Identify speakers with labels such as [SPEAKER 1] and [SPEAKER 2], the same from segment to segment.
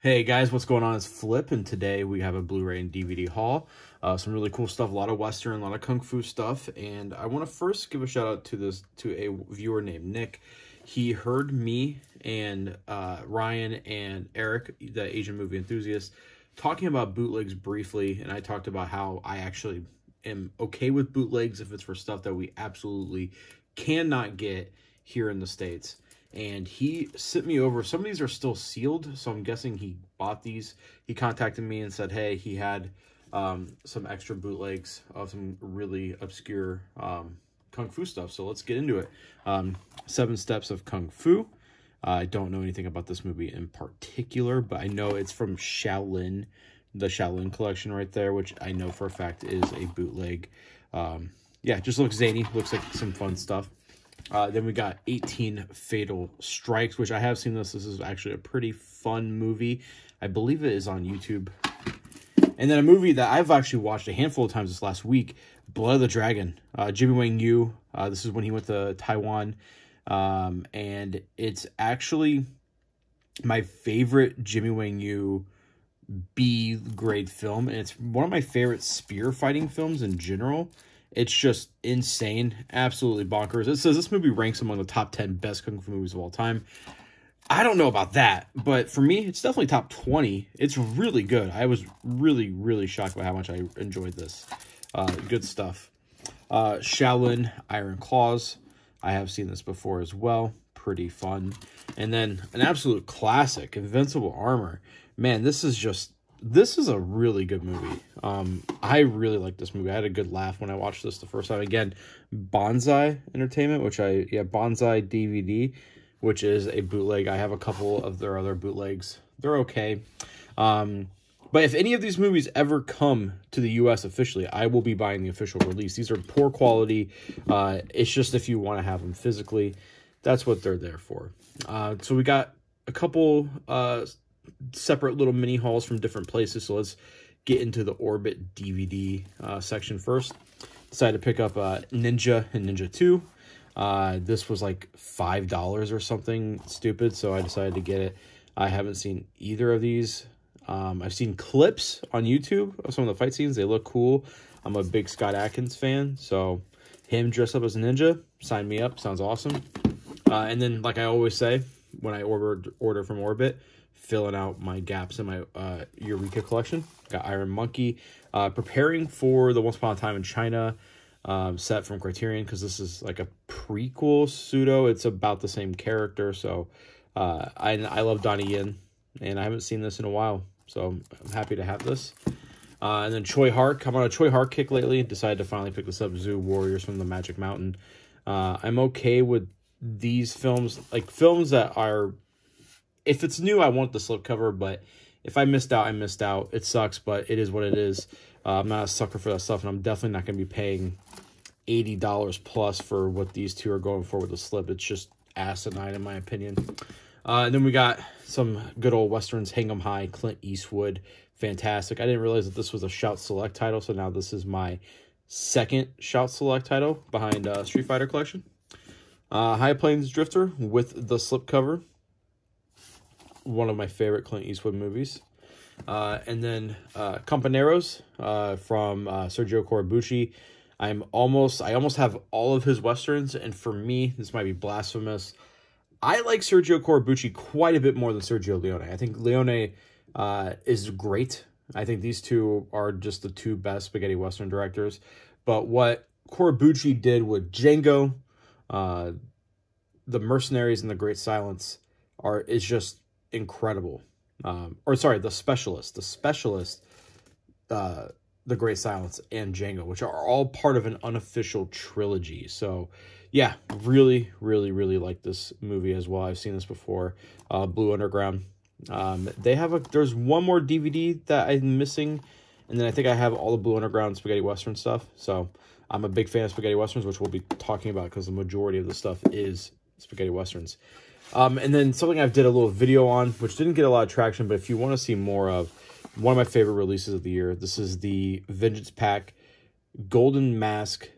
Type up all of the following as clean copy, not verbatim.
[SPEAKER 1] Hey guys, what's going on? It's Flip, and today we have a Blu-ray and DVD haul. Some really cool stuff, a lot of Western, a lot of Kung Fu stuff, and I want to first give a shout out to a viewer named Nick. He heard me and Ryan and Eric, the Asian movie enthusiast, talking about bootlegs briefly, and I talked about how I actually am okay with bootlegs if it's for stuff that we absolutely cannot get here in the States. And he sent me over, some of these are still sealed, so I'm guessing he bought these. He contacted me and said, hey, he had some extra bootlegs of some really obscure Kung Fu stuff, so let's get into it. 7 Steps of Kung Fu. I don't know anything about this movie in particular, but I know it's from Shaolin, the Shaolin collection right there, which I know for a fact is a bootleg. Yeah, just looks zany, looks like some fun stuff. Then we got 18 Fatal Strikes, which I have seen this. This is actually a pretty fun movie. I believe it is on YouTube. And then a movie that I've actually watched a handful of times this last week, Blood of the Dragon. Jimmy Wang Yu. This is when he went to Taiwan. And it's actually my favorite Jimmy Wang Yu B-grade film. And it's one of my favorite spear fighting films in general. It's just insane, absolutely bonkers. It says this movie ranks among the top 10 best Kung Fu movies of all time. I don't know about that, but for me, it's definitely top 20. It's really good. I was really, really shocked by how much I enjoyed this. Good stuff. Shaolin Iron Claws. I have seen this before as well. Pretty fun. And then an absolute classic, Invincible Armor. Man, this is a really good movie. I really like this movie. I had a good laugh when I watched this the first time. Again, Bonsai Entertainment, Bonsai DVD, which is a bootleg. I have a couple of their other bootlegs. They're okay. But if any of these movies ever come to the U.S. officially, I will be buying the official release. These are poor quality. It's just if you want to have them physically, that's what they're there for. So we got a couple separate little mini hauls from different places. So let's get into the Orbit DVD section first. Decided to pick up Ninja and Ninja 2. This was like $5 or something stupid, so I decided to get it. I haven't seen either of these. I've seen clips on YouTube of some of the fight scenes. They look cool. I'm a big Scott Adkins fan, so him dressed up as a ninja, sign me up. Sounds awesome. And then, like I always say, when I order from Orbit, filling out my gaps in my Eureka collection. Got Iron Monkey. Preparing for the Once Upon a Time in China set from Criterion, because this is like a prequel pseudo. It's about the same character. So I love Donnie Yen, and I haven't seen this in a while. So I'm happy to have this. And then Choi Hark. I'm on a Choi Hark kick lately. Decided to finally pick this up. Zoo Warriors from the Magic Mountain. I'm okay with these films, like films that are, if it's new, I want the slipcover, but if I missed out, I missed out. It sucks, but it is what it is. I'm not a sucker for that stuff, and I'm definitely not going to be paying $80 plus for what these two are going for with the slip. It's just asinine, in my opinion. And then we got some good old Westerns, Hang 'em High, Clint Eastwood. Fantastic. I didn't realize that this was a Shout Select title, so now this is my second Shout Select title behind Street Fighter Collection. High Plains Drifter with the slipcover. One of my favorite Clint Eastwood movies. And then Companeros from Sergio Corbucci. I almost have all of his Westerns, and for me, this might be blasphemous, I like Sergio Corbucci quite a bit more than Sergio Leone. I think Leone is great. I think these two are just the two best spaghetti Western directors. But what Corbucci did with Django, The Mercenaries, and The Great Silence is just incredible. The Specialist, The Great Silence, and Django, which are all part of an unofficial trilogy. So yeah, really, really, really like this movie as well. I've seen this before. Blue Underground. There's one more DVD that I'm missing, and then I think I have all the Blue Underground spaghetti Western stuff. So I'm a big fan of spaghetti Westerns, which we'll be talking about because the majority of the stuff is spaghetti Westerns. And then something I've did a little video on, which didn't get a lot of traction, but if you want to see more of one of my favorite releases of the year, this is the Vengeance Pack Golden Mask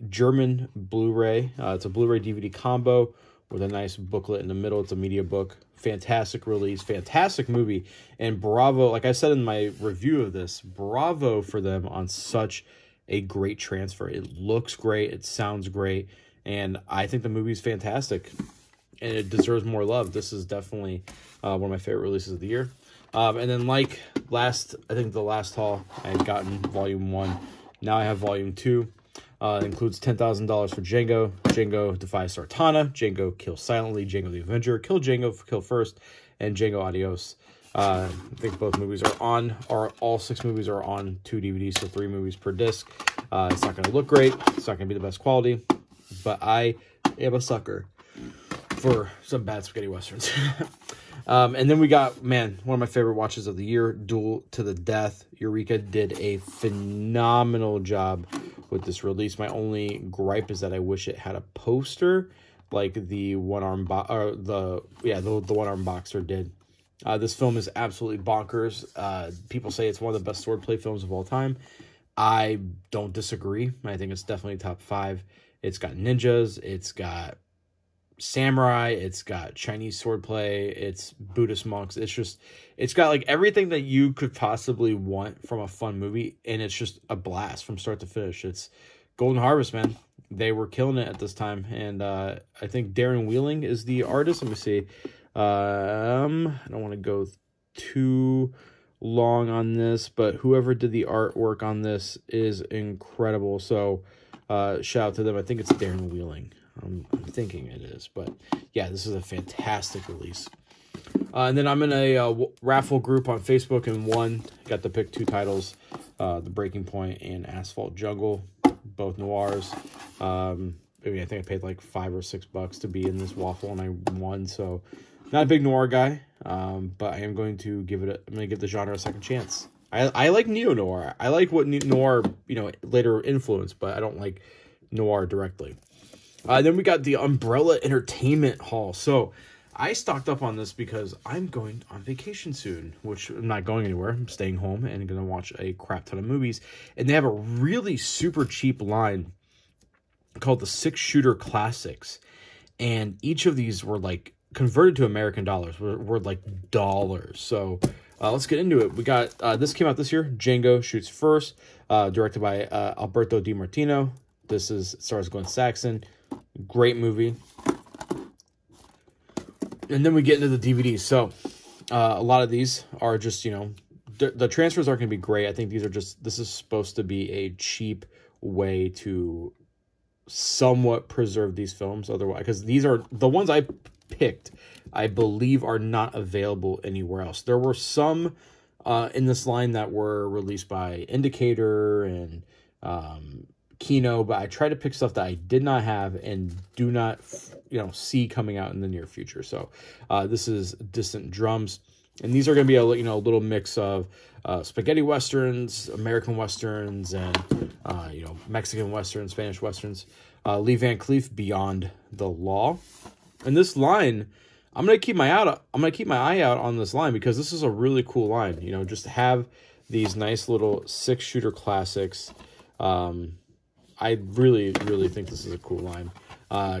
[SPEAKER 1] German Blu-ray. It's a Blu-ray DVD combo with a nice booklet in the middle. It's a media book. Fantastic release, fantastic movie, and bravo, like I said in my review of this, bravo for them on such a great transfer. It looks great, it sounds great, and I think the movie's fantastic, and it deserves more love. This is definitely one of my favorite releases of the year. And then like I think the last haul, I had gotten Volume 1. Now I have Volume 2. It includes $10,000 for Django, Django Defies Sartana, Django Kill Silently, Django the Avenger, Kill Django Kill First, and Django Adios. I think both movies are on, all 6 movies are on 2 DVDs, so 3 movies per disc. It's not going to look great. It's not going to be the best quality, but I am a sucker for some bad spaghetti westerns. And then we got, man, one of my favorite watches of the year, Duel to the Death. Eureka did a phenomenal job with this release. My only gripe is that I wish it had a poster like the one-arm boxer did. This film is absolutely bonkers. People say it's one of the best swordplay films of all time. I don't disagree. I think it's definitely top 5. It's got ninjas, it's got samurai, it's got Chinese swordplay, it's Buddhist monks. It's got like everything that you could possibly want from a fun movie, and it's just a blast from start to finish. It's Golden Harvest, man. They were killing it at this time, and I think Darren Wheeling is the artist. Let me see. I don't want to go too long on this, but whoever did the artwork on this is incredible. So shout out to them. I think it's Darren Wheeling. I'm thinking it is, but yeah, this is a fantastic release. And then I'm in a raffle group on Facebook and got to pick 2 titles, The Breaking Point and Asphalt Jungle, both noirs. I think I paid like $5 or $6 to be in this waffle, and I won. So not a big noir guy, but I am going to give the genre a second chance. I like neo-noir. I like what noir, later influenced, but I don't like noir directly. Then we got the Umbrella Entertainment haul. So I stocked up on this because I'm going on vacation soon, which I'm not going anywhere. I'm staying home and going to watch a crap ton of movies. And they have a really super cheap line called the 6-Shooter Classics. And each of these were like converted to American dollars, were like dollars. So let's get into it. We got, this came out this year, Django Shoots First, directed by Alberto Di Martino. Stars Glenn Saxon. Great movie. And then we get into the DVDs. So a lot of these are just, the transfers aren't going to be great. I think this is supposed to be a cheap way to somewhat preserve these films. Otherwise, because these are the ones I picked, I believe are not available anywhere else. There were some in this line that were released by Indicator and Kino, but I tried to pick stuff that I did not have and do not, see coming out in the near future. So this is Distant Drums, and these are going to be a little mix of spaghetti westerns, American westerns, and Mexican westerns, Spanish westerns. Lee Van Cleef, Beyond the Law, and this line, I'm gonna keep my eye out on this line because this is a really cool line. Just to have these nice little 6-shooter classics. I really, really think this is a cool line.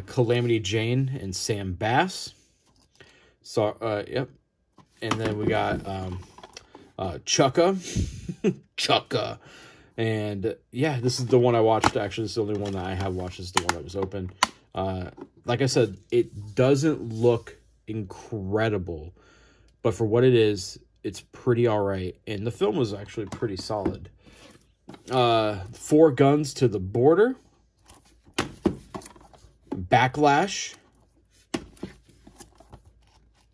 [SPEAKER 1] Calamity Jane and Sam Bass. So, yep. And then we got Chukka. Chukka. And, yeah, this is the one I watched. Actually, this is the only one that I have watched. This is the one that was open. Like I said, it doesn't look incredible. But for what it is, it's pretty all right. And the film was actually pretty solid. 4 Guns to the Border, Backlash,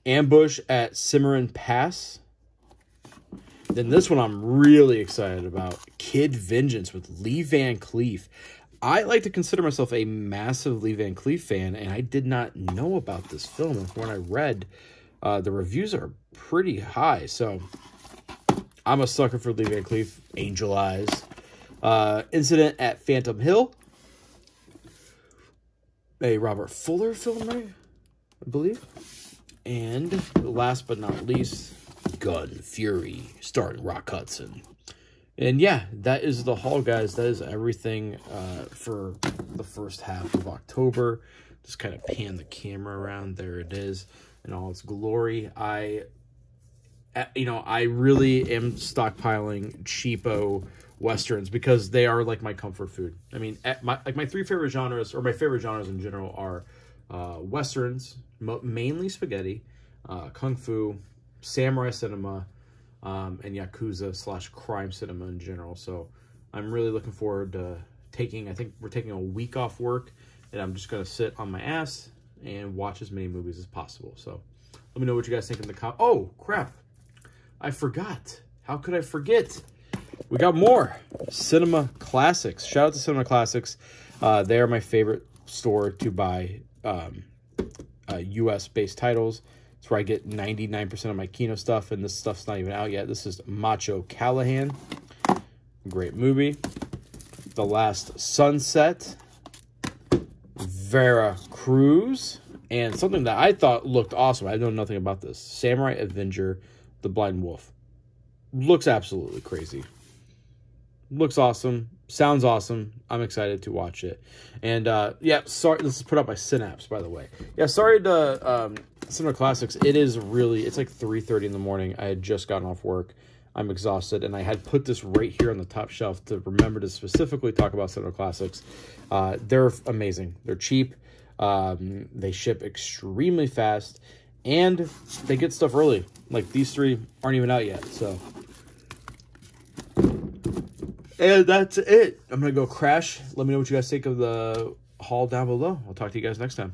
[SPEAKER 1] Ambush at Cimarron Pass. Then this one I'm really excited about, Kid Vengeance with Lee Van Cleef. I like to consider myself a massive Lee Van Cleef fan, and I did not know about this film. And when I read, the reviews are pretty high, so I'm a sucker for Lee Van Cleef. Angel Eyes. Incident at Phantom Hill. A Robert Fuller film, right? I believe. And last but not least, Gun Fury, starring Rock Hudson. And yeah, that is the haul, guys. That is everything for the first half of October. just kind of pan the camera around. There it is in all its glory. I really am stockpiling cheapo Westerns because they are like my comfort food. I mean, my three favorite genres, or my favorite genres in general, are Westerns, mainly spaghetti, Kung Fu, samurai cinema, and Yakuza / crime cinema in general. So I'm really looking forward to I think we're taking a week off work, and I'm just going to sit on my ass and watch as many movies as possible. So let me know what you guys think in the comments. Oh, crap. I forgot. How could I forget? We got more Cinema Classics. Shout out to Cinema Classics. They are my favorite store to buy US-based titles. It's where I get 99% of my Kino stuff, and this stuff's not even out yet. This is Macho Callahan. Great movie. The Last Sunset. Vera Cruz. And something that I thought looked awesome. I know nothing about this. Samurai Avenger, The Blind Wolf. Looks absolutely crazy. Looks awesome. Sounds awesome. I'm excited to watch it. And, yeah, sorry. This is put out by Synapse, by the way. Yeah, sorry to Cinema Classics. It's like 3:30 in the morning. I had just gotten off work. I'm exhausted. And I had put this right here on the top shelf to remember to specifically talk about Cinema Classics. They're amazing. They're cheap. They ship extremely fast. And they get stuff early. Like, these three aren't even out yet, so. And that's it. I'm going to go crash. Let me know what you guys think of the haul down below. I'll talk to you guys next time.